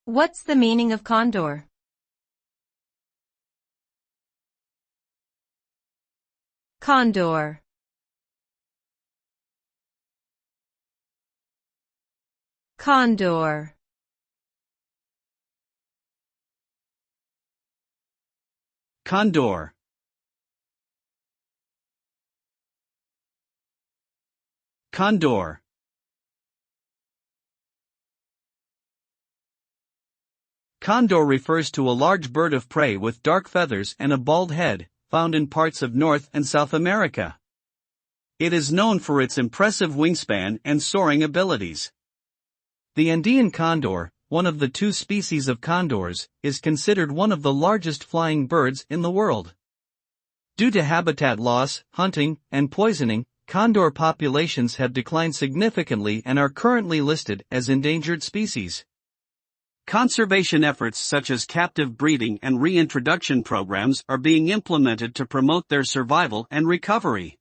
What's the meaning of condor? Condor. Condor. Condor. Condor. Condor refers to a large bird of prey with dark feathers and a bald head, found in parts of North and South America. It is known for its impressive wingspan and soaring abilities. The Andean condor, one of the two species of condors, is considered one of the largest flying birds in the world. Due to habitat loss, hunting, and poisoning, condor populations have declined significantly and are currently listed as endangered species. Conservation efforts such as captive breeding and reintroduction programs are being implemented to promote their survival and recovery.